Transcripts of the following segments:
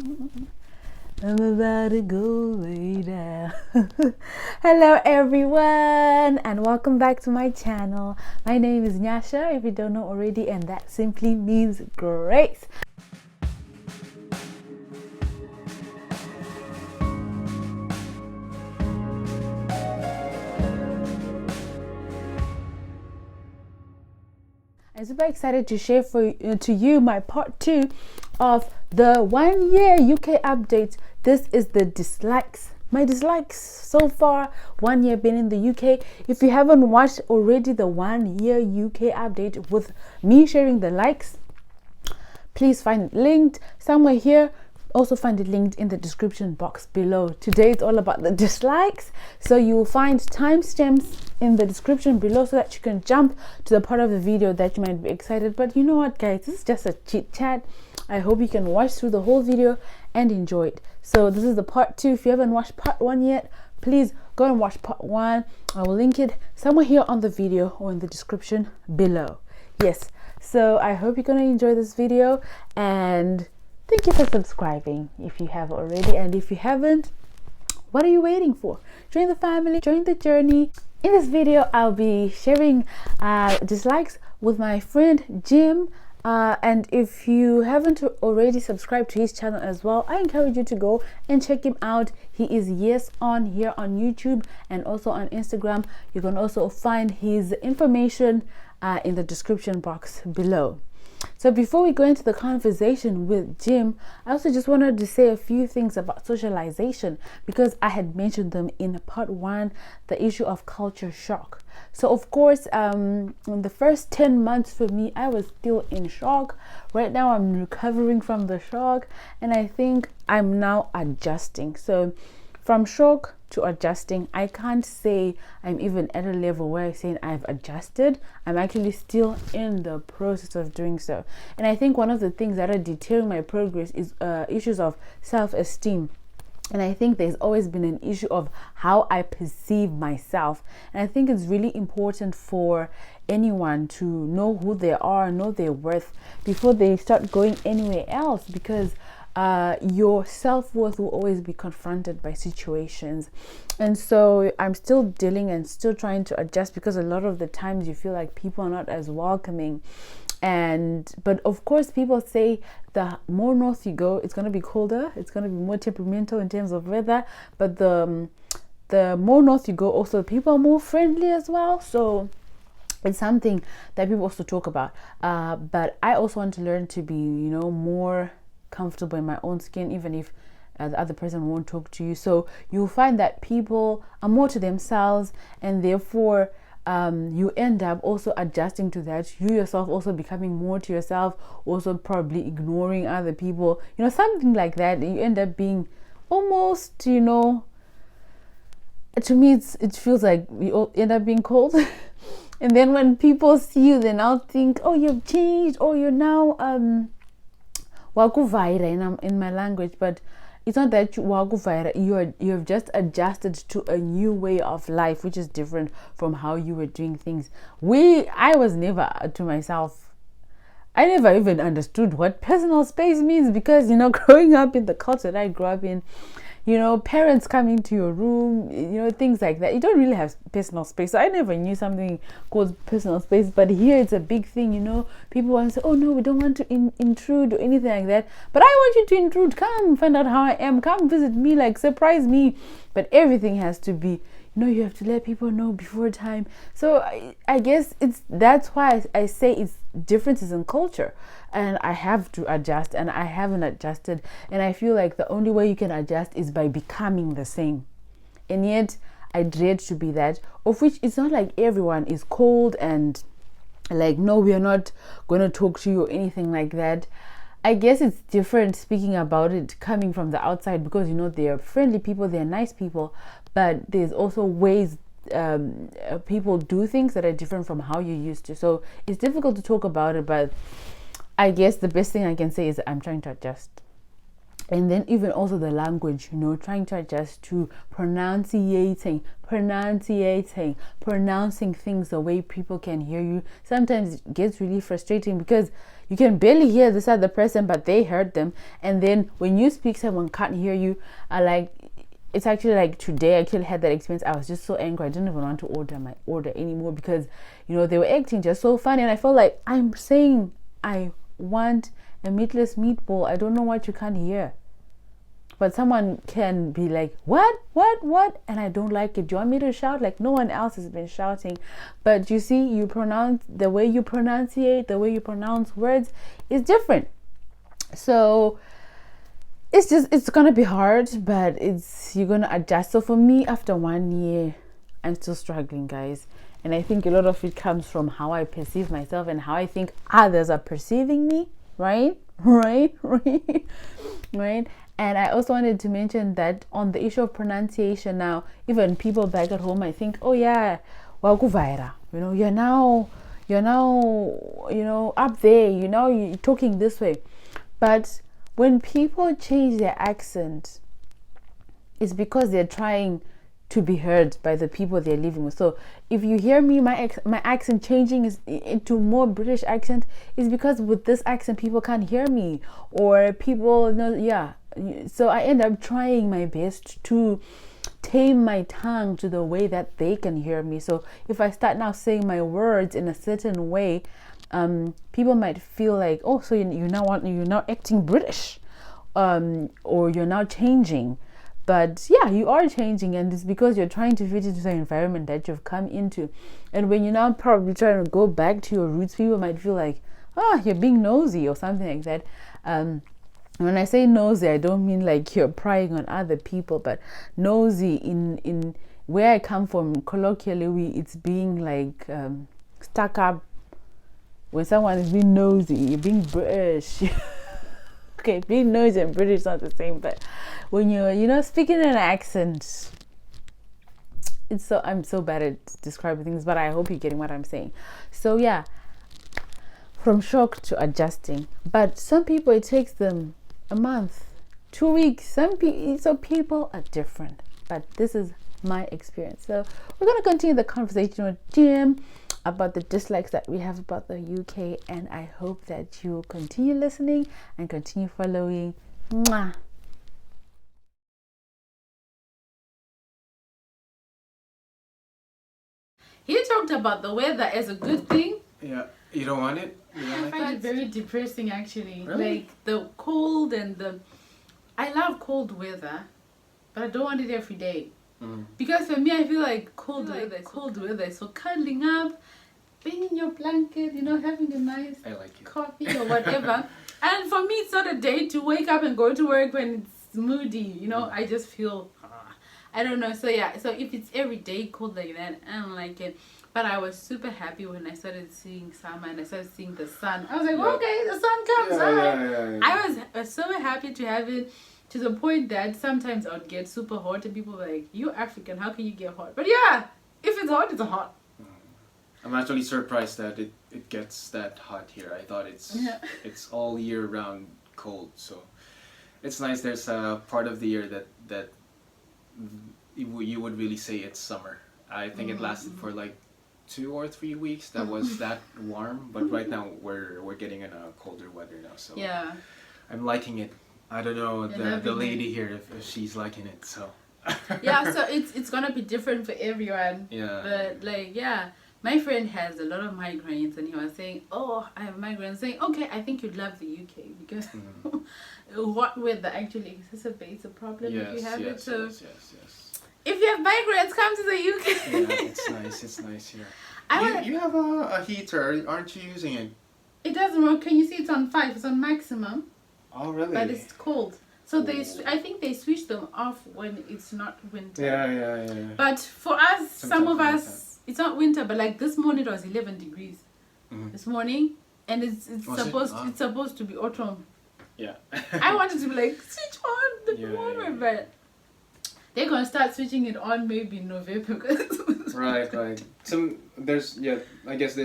I'm about to go lay down. Hello everyone and welcome back to my channel. My name is Nyasha, if you don't know already, and that simply means grace. I'm super excited to share to you my part 2 of the 1 year UK update. This is the dislikes. My dislikes so far, 1 year been in the UK. If you haven't watched already the 1 year UK update with me sharing the likes, please find it linked somewhere here. Also find it linked in the description box below. Today it's all about the dislikes, so you will find timestamps in the description below so that you can jump to the part of the video that you might be excited. But you know what, guys, this is just a chit chat. I hope you can watch through the whole video and enjoy it. So this is the part 2. If you haven't watched part 1 yet, please go and watch part 1. I will link it somewhere here on the video or in the description below. Yes, so I hope you're gonna enjoy this video, and thank you for subscribing if you have already, and if you haven't, what are you waiting for? Join the family, join the journey. In this video, I'll be sharing dislikes with my friend Jim. And if you haven't already subscribed to his channel as well, I encourage you to go and check him out. He is Yes On here on YouTube and also on Instagram. You can also find his information in the description box below. So before we go into the conversation with Jim, I also just wanted to say a few things about socialization, because I had mentioned them in part 1, the issue of culture shock. So of course, in the first 10 months for me, I was still in shock. Right now I'm recovering from the shock, and I think I'm now adjusting. So from shock to adjusting, I can't say I'm even at a level where I'm saying I've adjusted. I'm actually still in the process of doing so. And I think one of the things that are deterring my progress is issues of self-esteem. And I think there's always been an issue of how I perceive myself. And I think it's really important for anyone to know who they are, know their worth before they start going anywhere else, because your self-worth will always be confronted by situations. And so I'm still dealing and still trying to adjust, because a lot of the times you feel like people are not as welcoming. But of course, people say the more north you go, it's going to be colder, it's going to be more temperamental in terms of weather, but the more north you go, also people are more friendly as well. So it's something that people also talk about, but I also want to learn to be, more comfortable in my own skin, even if the other person won't talk to you. So you'll find that people are more to themselves, and therefore you end up also adjusting to that. You yourself also becoming more to yourself, also probably ignoring other people, something like that. You end up being almost, to me it feels like we all end up being cold. And then when people see you, they now think, oh, you've changed, or you're now wakuvaira in my language. But it's not that you have just adjusted to a new way of life, which is different from how you were doing things. I was never to myself, I never even understood what personal space means, because growing up in the culture that I grew up in, parents coming to your room, things like that, you don't really have personal space. So I never knew something called personal space, but here it's a big thing. People want to say, oh no, we don't want to intrude or anything like that, but I want you to intrude. Come find out how I am, come visit me, like surprise me. But everything has to be, you have to let people know before time. So I guess that's why I say it's differences in culture, and I have to adjust, and I haven't adjusted. And I feel like the only way you can adjust is by becoming the same. And yet I dread to be that, of which it's not like everyone is cold and like, no, we are not going to talk to you or anything like that. I guess it's different speaking about it coming from the outside, because they're friendly people, they're nice people, but there's also ways people do things that are different from how you used to. So it's difficult to talk about it, but I guess the best thing I can say is I'm trying to adjust. And then even also the language, you know, trying to adjust to pronouncing things the way people can hear you. Sometimes it gets really frustrating because you can barely hear this other person, but they heard them. And then when you speak, someone can't hear you. It's actually like today I actually had that experience. I was just so angry. I didn't even want to order my order anymore because, you know, they were acting just so funny. And I felt like I'm saying I want a meatless meatball. I don't know what you can't hear. But someone can be like, what? And I don't like it. Do you want me to shout? Like, no one else has been shouting. But you see, you pronounce, the way you pronunciate, the way you pronounce words is different. So it's going to be hard, but you're going to adjust. So for me, after 1 year, I'm still struggling, guys. And I think a lot of it comes from how I perceive myself and how I think others are perceiving me, right? Right? And I also wanted to mention that on the issue of pronunciation now, even people back at home, I think, oh yeah, wakuvaira, you know, you're now, you know, up there, you know, you're talking this way. But when people change their accent, it's because they're trying to be heard by the people they're living with. So if you hear me, my accent changing into more British accent, is because with this accent people can't hear me, or people know, yeah. So I end up trying my best to tame my tongue to the way that they can hear me. So if I start now saying my words in a certain way, people might feel like, oh, so you're now acting British, or you're now changing. But yeah, you are changing, and it's because you're trying to fit into the environment that you've come into. And when you're now probably trying to go back to your roots, people might feel like, you're being nosy or something like that. When I say nosy, I don't mean like you're prying on other people, but nosy in where I come from, colloquially, it's being like stuck up. When someone is being nosy, you're being British. Okay, being nosy and British is not the same, but when you're speaking in an accent, I'm so bad at describing things, but I hope you're getting what I'm saying. So yeah, from shock to adjusting. But some people, it takes them a month, 2 weeks. So people are different, but this is my experience. So we're going to continue the conversation with Jim about the dislikes that we have about the UK, and I hope that you continue listening and continue following. Mwah. He talked about the weather as a good thing. Yeah, you don't want it? I find it very depressing, actually. Really? Like the cold and I love cold weather, but I don't want it every day. Because for me, I feel like cold weather. So cuddling up, being in your blanket, having a nice coffee or whatever. And for me, it's not a day to wake up and go to work when it's moody. I just feel, I don't know. So yeah, so if it's every day cold like that, I don't like it. But I was super happy when I started seeing summer and I started seeing the sun. I was like, okay, the sun comes. Yeah. I was so happy to have it, to the point that sometimes I would get super hot and people were like, you're African, how can you get hot? But yeah, if it's hot, it's hot. I'm actually surprised that it gets that hot here. I thought it's all year round cold. So it's nice there's a part of the year that you would really say it's summer. I think it lasted for like 2 or 3 weeks that was that warm, but right now we're getting in a colder weather now, so yeah, I'm liking it. I don't know the lady here if she's liking it, so yeah, so it's gonna be different for everyone. Yeah, but like, yeah, my friend has a lot of migraines and he was saying, oh, I have migraines, saying, okay, I think you'd love the UK because what weather actually exacerbates the problem if you have it. So yes. If you have migraines, come to the UK. Yeah, it's nice here. You have a heater, aren't you using it? It doesn't work. Can you see it's on 5? It's on maximum. Oh, really? But it's cold. So I think they switch them off when it's not winter. Yeah. But for us, some of us, it's not winter, but like this morning it was 11 degrees. This morning, and it's supposed to be autumn. Yeah. I wanted to be like, switch on the water, but they're gonna start switching it on maybe in November. Right. I guess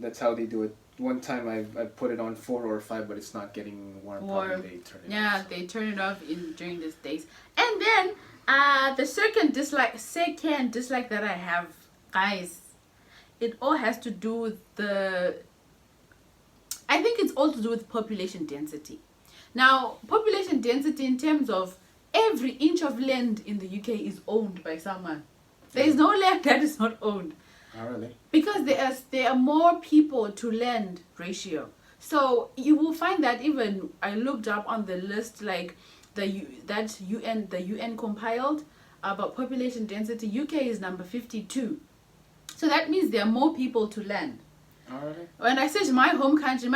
that's how they do it one time I put it on 4 or 5, but it's not getting warm. Probably they turn it yeah, off. they turn it off during these days. And then the second dislike that I have, guys, it all has to do with I think it's all to do with population density. Now, population density in terms of every inch of land in the UK is owned by someone. There is no land that is not owned. Oh, really? Because there are more people to land ratio. So you will find that even I looked up on the list, like the UN compiled about population density. UK is number 52. So that means there are more people to land. Oh, really? When I search my home country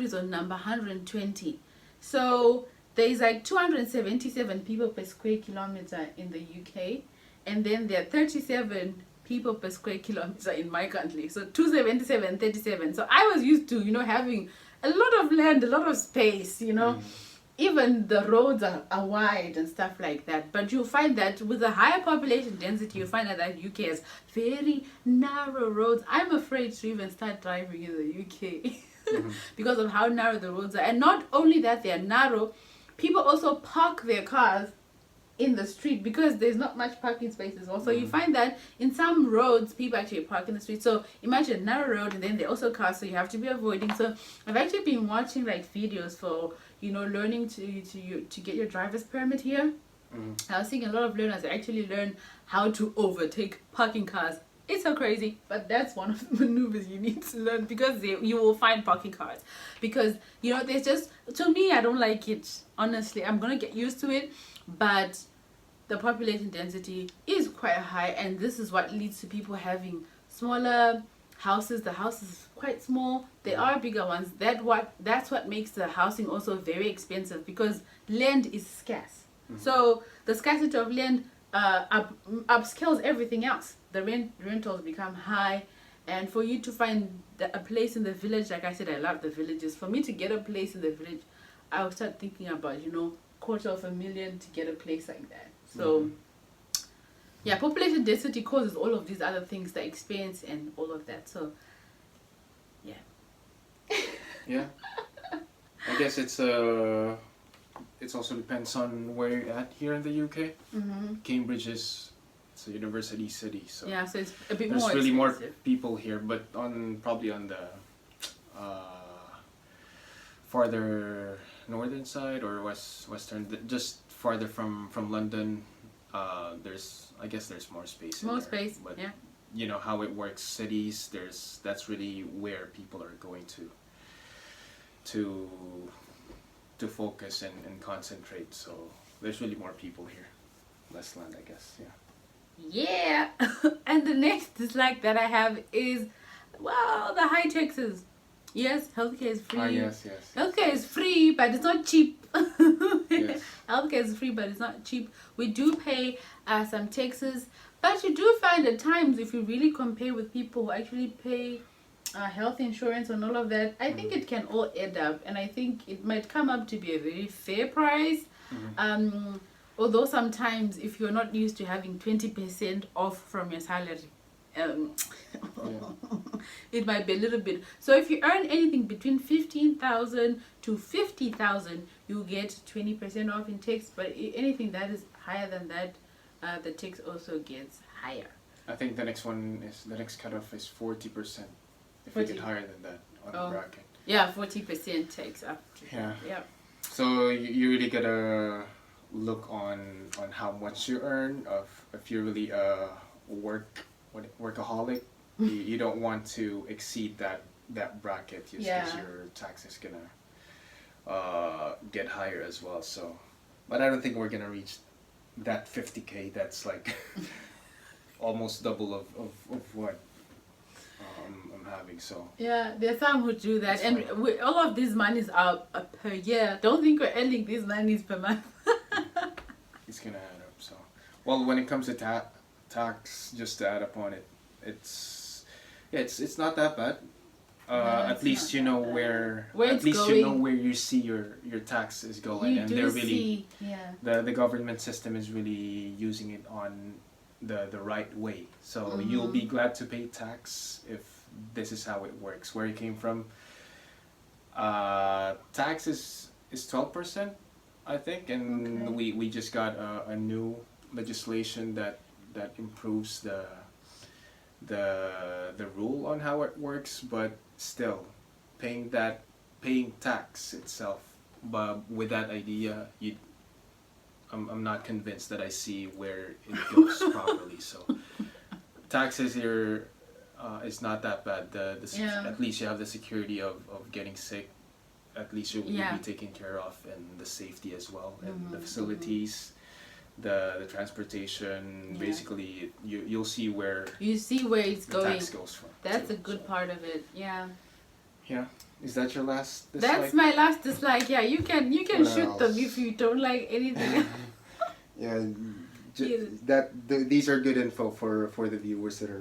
is on number 120. So there's like 277 people per square kilometer in the UK, and then there are 37 people per square kilometer in my country. So 277, 37. So I was used to, having a lot of land, a lot of space, Even the roads are wide and stuff like that. But you'll find that with a higher population density, you'll find that UK has very narrow roads. I'm afraid to even start driving in the UK because of how narrow the roads are. And not only that they are narrow, people also park their cars in the street because there's not much parking spaces. Also, you find that in some roads, people actually park in the street. So imagine a narrow road, and then there are also cars, so you have to be avoiding. So I've actually been watching like videos for learning to get your driver's permit here. I was seeing a lot of learners actually learn how to overtake parking cars. It's so crazy, but that's one of the maneuvers you need to learn because you will find parking cars. Because there's just, to me, I don't like it. Honestly, I'm gonna get used to it, but the population density is quite high, and this is what leads to people having smaller houses. The house is quite small. There are bigger ones. That's what makes the housing also very expensive because land is scarce. So the scarcity of land upscales everything else. The rentals become high, and for you to find a place in the village, like I said, I love the villages. For me to get a place in the village, I'll start thinking about $250,000 to get a place like that. So yeah, population density causes all of these other things, the expense and all of that. So yeah, I guess it's also depends on where you're at here in the UK. Cambridge it's a university city, so yeah, so it's a bit there's more really expensive. more people here, but probably on the farther northern side or western, just farther from London, there's more space. More there. space, But yeah. you know how it works. Cities, that's really where people are going to focus and concentrate. So there's really more people here, less land, I guess. Yeah. And the next dislike that I have is, the high taxes. Yes, healthcare is free. Yes. Healthcare is free, but it's not cheap. Yes. Healthcare is free, but it's not cheap. We do pay some taxes, but you do find at times, if you really compare with people who actually pay health insurance and all of that, I think it can all add up, and I think it might come up to be a very fair price. Although sometimes if you're not used to having 20% off from your salary, it might be a little bit. So if you earn anything between 15,000 to 50,000, you get 20% off in tax. But anything that is higher than that, the tax also gets higher. I think the next cutoff is 40%. If you get higher than that on the bracket. Yeah, 40% takes up. Yeah. Yeah. So you really gotta look on how much you earn. If you're really a workaholic, you don't want to exceed that bracket just because your tax is gonna get higher as well. So, but I don't think we're gonna reach that 50K. That's like almost double of what I'm having. So yeah, there are some who do that, and all of these monies are per year. Don't think we're earning these monies per month. It's gonna add up. So, well, when it comes to tax, just to add up on it, it's not that bad. At least you know where at least going. You know where you see your tax is going, and they're really the government system is really using it on the right way. So you'll be glad to pay tax if this is how it works. Where you came from, Tax is 12%, I think, and Okay. we just got a new legislation that improves the rule on how it works, but still paying tax itself, but with that idea, I'm not convinced that I see where it goes properly. So taxes here is not that bad. Yeah. At least you have the security of getting sick. At least you'll Yeah. be taken care of, and the safety as well, and the Mm-hmm. facilities, the transportation. Yeah. Basically, you'll see where You see where it's the going. tax goes from. That's too. a good So, part of it. Yeah. yeah. Is that your last That's dislike? my last dislike. Yeah, you can What shoot them else? if you don't like anything. Yeah, Yeah. these are good info for the viewers that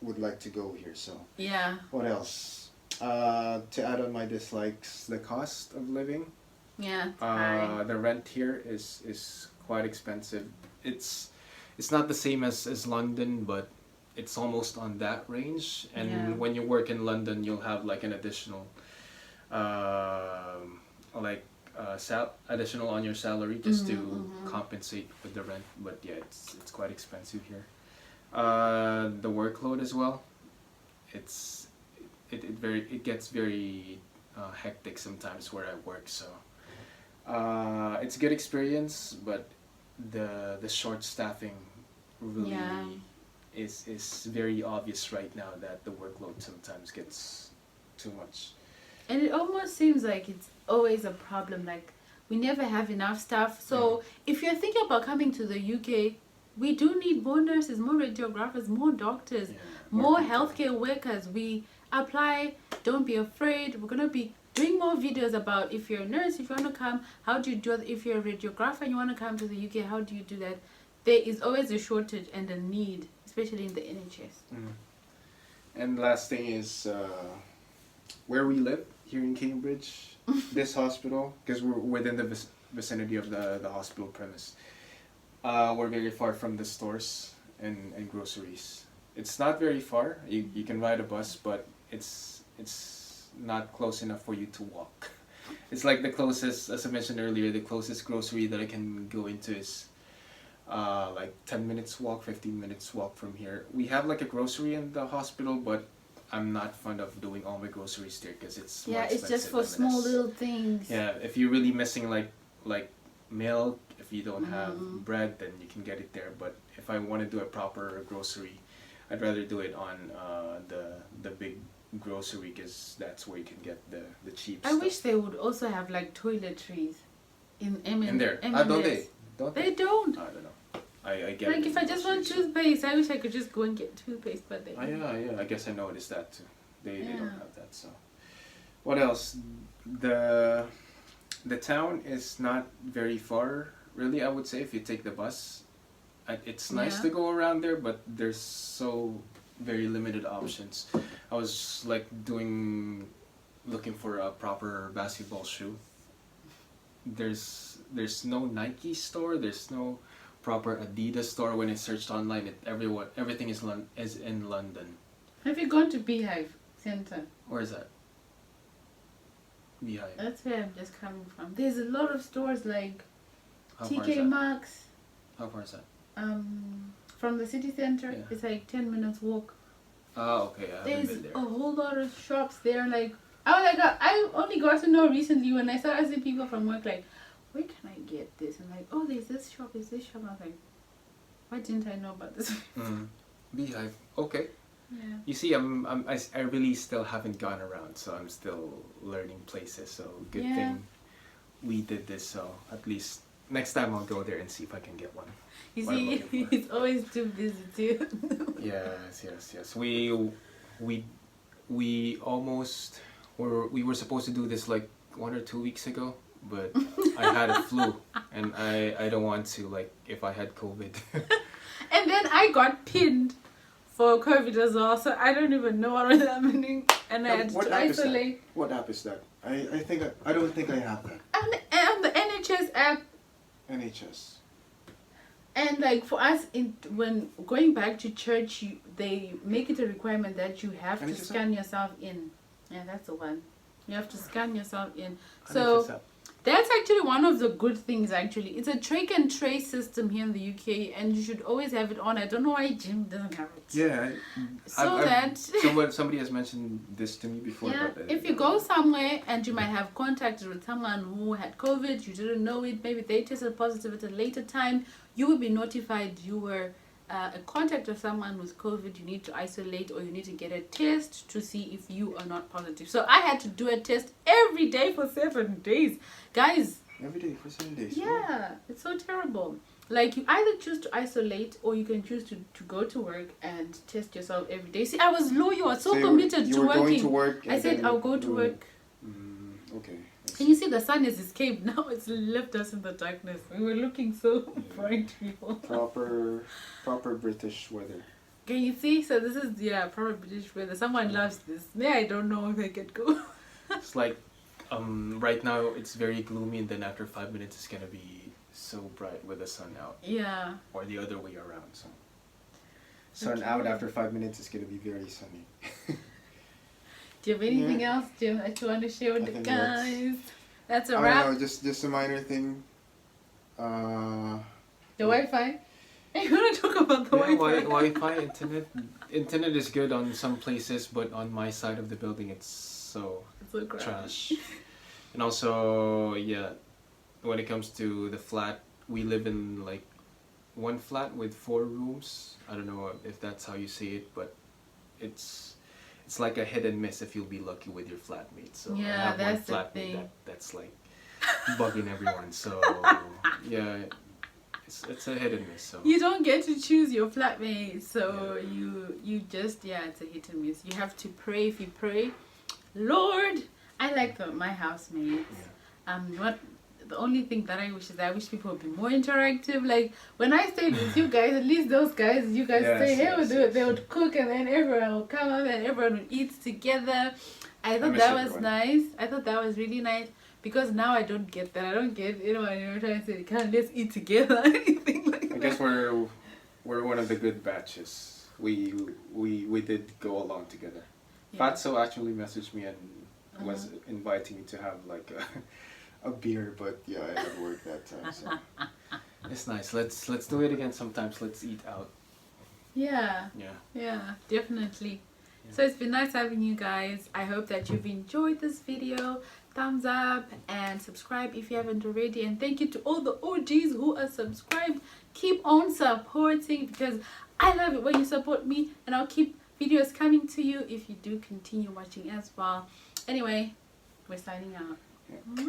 would like to go here. So Yeah. what else? To add on my dislikes, The cost of living. Yeah. It's high. The rent here is quite expensive. It's not the same as London, but it's almost on that range. And Yeah. when you work in London, you'll have like an additional, additional on your salary just to compensate with the rent. But yeah, it's quite expensive here. The workload as well. It gets very hectic sometimes where I work. So it's a good experience, but the short staffing really Yeah. is very obvious right now that the workload sometimes gets too much. And it almost seems like it's always a problem. Like we never have enough staff. So if you're thinking about coming to the UK, we do need more nurses, more radiographers, more doctors, Yeah, more people. healthcare workers. We apply. Don't be afraid. We're gonna be doing more videos about if you're a nurse, if you want to come, how do you do it? If you're a radiographer and you want to come to the UK, how do you do that? There is always a shortage and a need, especially in the NHS. And last thing is where we live here in Cambridge, this hospital, because we're within the vicinity of the hospital premise. We're very far from the stores and groceries. It's not very far. You can ride a bus, but it's not close enough for you to walk. It's like the closest, as I mentioned earlier, the closest grocery that I can go into is like 10 minutes walk, 15 minutes walk from here. We have like a grocery in the hospital, but I'm not fond of doing all my groceries there because it's more Yeah, it's just expensive for and small less. little things. Yeah, if you're really missing like milk, if you don't have Mhm. bread, then you can get it there. But if I want to do a proper grocery, I'd rather do it on the big grocery because that's where you can get the cheap I stuff. wish they would also have like toiletries in M&S. In there. Don't they? Don't They don't. I don't know. I get Like it if in I just want groceries. toothpaste, I wish I could just go and get toothpaste, but they. Oh yeah. I guess I noticed that too. They Yeah. don't have that. So, what else? The town is not very far, really. I would say if you take the bus, it's nice Yeah. to go around there, but there's so very limited options. I was like looking for a proper basketball shoe. There's no Nike store. There's no proper Adidas store. When I searched online, everything is in London. Have you gone to Beehive Center? Where is that? Beehive. That's where I'm just coming from. There's a lot of stores like How far is TK that? Maxx. How far is that? From the city center, Yeah. it's like 10 minutes walk. Oh, okay. I haven't There's been there. a whole lot of shops there. Like I only got to know recently when I started asking people from work like, where can I get this? And like, oh, there's this shop, there's this shop. I was like, why didn't I know about this? Beehive. Okay. Yeah. You see, I really still haven't gone around, so I'm still learning places. So good Yeah. thing we did this. So at least next time I'll go there and see if I can get one. You What I'm see, looking for. he's always too busy too. Yes. We almost we were supposed to do this like 1 or 2 weeks ago, but I had a flu, and I don't want to, like, if I had COVID. And then I got pinned for COVID as well, so I don't even know what was happening, and I had What to app is that? isolate. What app is that? I don't think I have that. And the NHS app. NHS. And like for us, when going back to church, they make it a requirement that you have to NHS scan yourself in. Yeah, that's the one. You have to scan yourself in. 100%. So that's actually one of the good things, actually. It's a track and trace system here in the UK, and you should always have it on. I don't know why Jim doesn't have it. Yeah. Somebody has mentioned this to me before. Yeah, but if you go somewhere and you might have contacted with someone who had COVID, you didn't know it, maybe they tested positive at a later time, you will be notified you were a contact of someone with COVID. You need to isolate, or you need to get a test to see if you are not positive. So I had to do a test every day for 7 days. Guys, Every day for 7 days. yeah, it's so terrible. Like, you either choose to isolate, or you can choose to go to work and test yourself every day. See, I was loyal, I was so committed to working. Going to work. I said I'll go to work. Okay. And you see, the sun has escaped. Now it's left us in the darkness. We were looking so bright, people. Proper British weather. Can you see? So this is, yeah, proper British weather. Someone loves this. Yeah, I don't know if I could go. It's like, right now it's very gloomy, and then after 5 minutes it's gonna be so bright with the sun out. Yeah. Or the other way around. So. Sun out after 5 minutes is gonna be very sunny. Do you have anything else, Jim, that you want to share with the guys? That's a I wrap. don't know, just a minor thing. The Wi-Fi? You want to talk about the Wi-Fi? Wi-Fi, internet is good on some places, but on my side of the building it's so trash. And also, yeah, when it comes to the flat, we live in like one flat with 4 rooms. I don't know if that's how you see it, but it's like a hit and miss if you'll be lucky with your flatmate. So yeah, I have that's one the thing. that's like bugging everyone. So yeah, it's a hit and miss. So you don't get to choose your flatmate, so you just, yeah, it's a hit and miss. You have to pray. If you pray, Lord, I like my housemates. The only thing that I wish is I wish people would be more interactive. Like, when I stayed with you guys, at least those guys, you guys say, hey, we'll do it. They would cook, and then everyone would come up and everyone would eat together. I thought that was nice. I thought that was really nice, because now I don't get that. I don't get, when you're trying to say, let's eat together, anything like that. I guess we're one of the good batches. We did go along together. Yeah. Fatso actually messaged me and was inviting me to have like a beer, but yeah, I had work that time. So. It's nice. Let's do it again sometimes. Let's eat out. Yeah. Yeah. Yeah, definitely. Yeah. So it's been nice having you guys. I hope that you've enjoyed this video. Thumbs up and subscribe if you haven't already. And thank you to all the OGs who are subscribed. Keep on supporting, because I love it when you support me, and I'll keep videos coming to you if you do continue watching as well. Anyway, we're signing out. Yeah.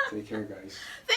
Take care, guys.